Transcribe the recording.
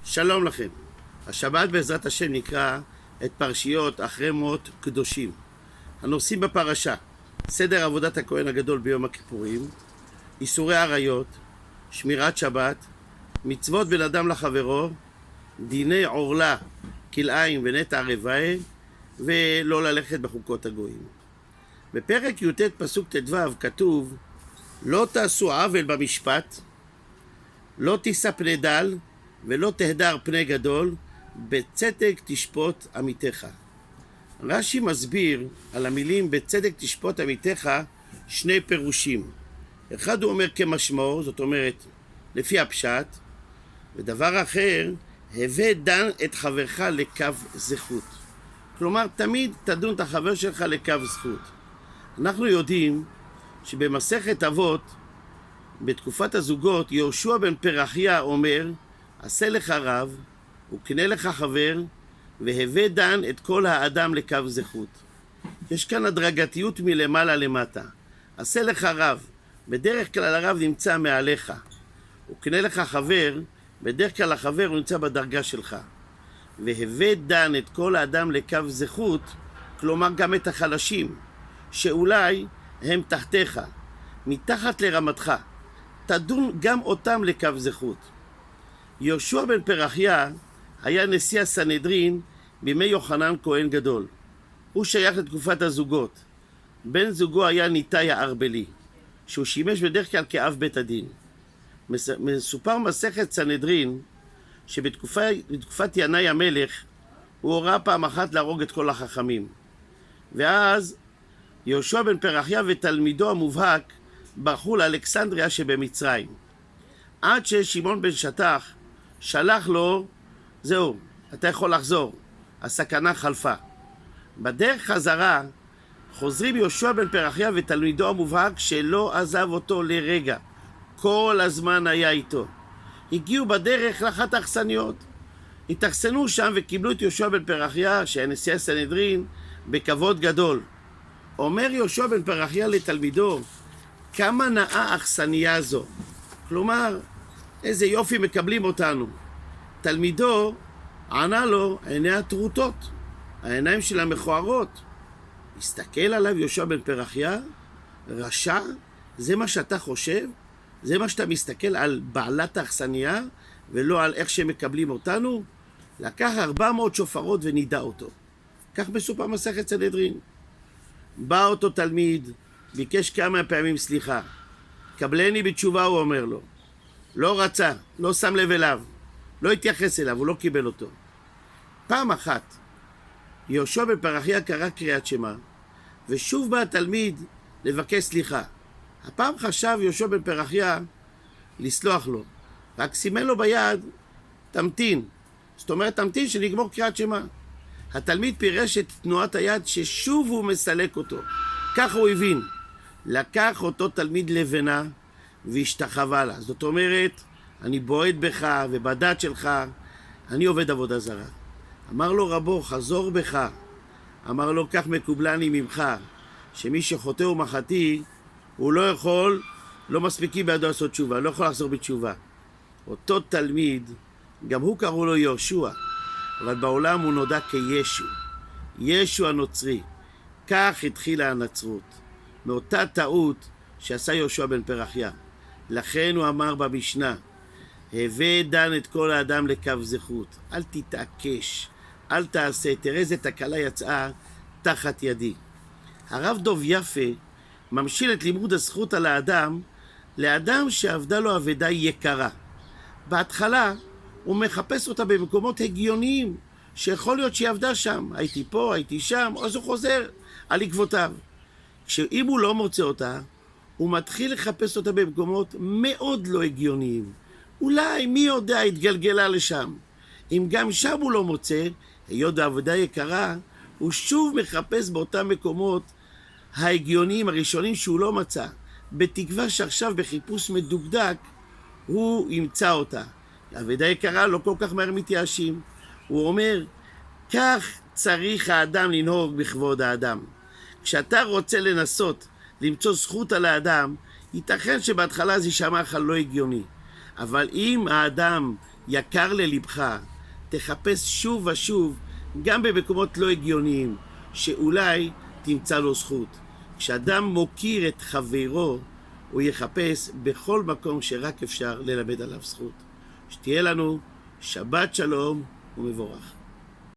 שלום לכם. השבת בעזרת השם נקרא את פרשיות אחרי מות קדושים. הנושאים בפרשה: סדר עבודת הכהן הגדול ביום הכיפורים, איסורי עריות, שמירת שבת, מצוות בין אדם לחברו, דיני עורלה, כלאיים ונטע רבעי, ולא ללכת בחוקות הגויים. בפרק י"ט פסוק ט"ו כתוב: לא תעשו עוול במשפט, לא תישא פני דל ולא תהדר פני גדול, בצדק תשפוט עמיתך. רש"י מסביר על המילים בצדק תשפוט עמיתך שני פירושים. אחד הוא אומר כמשמעו, זאת אומרת לפי הפשט, ודבר אחר, הווה דן את חברך לקו זכות. כלומר, תמיד תדון את החבר שלך לקו זכות. אנחנו יודעים שבמסכת אבות, בתקופת הזוגות, יהושע בן פרחיה אומר: עשה לך רב וקנה לך חבר והווה דן את כל האדם לקו זכות. יש כאן הדרגתיות מלמעלה למטה. עשה לך רב, בדרך כלל הרב נמצא מעליך. וקנה לך חבר, בדרך כלל החבר הוא נמצא בדרגה שלך. והווה דן את כל האדם לקו זכות, כלומר גם את החלשים, שאולי הם תחתיך, מתחת לרמתך. תדון גם אותם לקו זכות. יהושע בן פרחיה היה נשיא הסנהדרין בימי יוחנן כהן גדול. הוא שייך לתקופת הזוגות. בן זוגו היה ניתאי הארבלי, שהוא שימש בדרך כלל כאב בית הדין. מסופר מסכת סנהדרין שבתקופת ינאי המלך הוא הורה פעם אחת להרוג את כל החכמים. ואז יהושע בן פרחיה ותלמידו המובהק ברחו לאלכסנדריה שבמצרים. עד ששמעון בן שטח שלח לו: זהו, אתה יכול לחזור, הסכנה חלפה. בדרך חזרה חוזרים יהושע בן פרחיה ותלמידו המובהק שלא עזב אותו לרגע, כל הזמן היה איתו. הגיעו בדרך לאחת האכסניות, התאכסנו שם וקיבלו את יהושע בן פרחיה, שהיה נשיא הסנהדרין, בכבוד גדול. אומר יהושע בן פרחיה לתלמידו: כמה נאה אכסניה זו, כלומר איזה יופי מקבלים אותנו. תלמידו ענה לו: עיניה טרוטות, העיניים שלה מכוערות. הסתכל עליו יהושע בן פרחיה: רשע? זה מה שאתה חושב? זה מה שאתה מסתכל על בעלת האכסניה ולא על איך שהם מקבלים אותנו? לקח 400 שופרות ונידע אותו. כך מסופר מסכת סנהדרין. בא אותו תלמיד, ביקש כמה פעמים סליחה. קבלני בתשובה, הוא אומר לו. לא רצה, לא שם לב אליו, לא התייחס אליו, הוא לא קיבל אותו. פעם אחת יהושע בן פרחיה קרא קריאת שמע, ושוב בא התלמיד לבקש סליחה. הפעם חשב יהושע בן פרחיה לסלוח לו, רק סימן לו ביד: תמתין. זאת אומרת, תמתין שנגמור קריאת שמע. התלמיד פירש את תנועת היד ששוב הוא מסלק אותו. ככה הוא הבין. לקח אותו תלמיד לבנה והשתחווה לה. זאת אומרת, אני בועט בך ובדת שלך, אני עובד עבודה זרה. אמר לו רבו: חזור בך. אמר לו: כך מקובלני ממך, שמי שחוטא ומחתי הוא לא יכול, לא מספיקים בידו לעשות תשובה, לא יכול לחזור בתשובה. אותו תלמיד, גם הוא קראו לו יהושע, אבל בעולם הוא נודע כישו, ישו הנוצרי. כך התחילה הנצרות, מאותה טעות שעשה יהושע בן פרחיה. לכן הוא אמר במשנה: הווה דן את כל האדם לקו זכות. אל תתעקש, אל תעשה, תראה איזה תקלה יצאה תחת ידי. הרב דוב יפה ממשיל את לימוד הזכות על האדם לאדם שעבדה לו עבודה יקרה. בהתחלה הוא מחפש אותה במקומות הגיוניים, שיכול להיות שהיא עבדה שם, הייתי פה, הייתי שם, אז הוא חוזר על עקבותיו. אם הוא לא מוצא אותה, הוא מתחיל לחפש אותה במקומות מאוד לא הגיוניים. אולי, מי יודע, התגלגלה לשם. אם גם שם הוא לא מוצא, היות העבודה יקרה, הוא שוב מחפש באותם מקומות ההגיוניים הראשונים שהוא לא מצא, בתקווה שעכשיו בחיפוש מדוקדק הוא ימצא אותה. העבודה יקרה לא כל כך מהר מתייאשים. הוא אומר: כך צריך האדם לנהוג בכבוד האדם. כשאתה רוצה לנסות למצוא זכות על האדם, ייתכן שבהתחלה זה יישמע לך לא הגיוני, אבל אם האדם יקר ללבך, תחפש שוב ושוב, גם במקומות לא הגיוניים, שאולי תמצא לו זכות. כשאדם מוקיר את חברו, הוא יחפש בכל מקום שרק אפשר ללמד עליו זכות. שתהיה לנו שבת שלום ומבורך.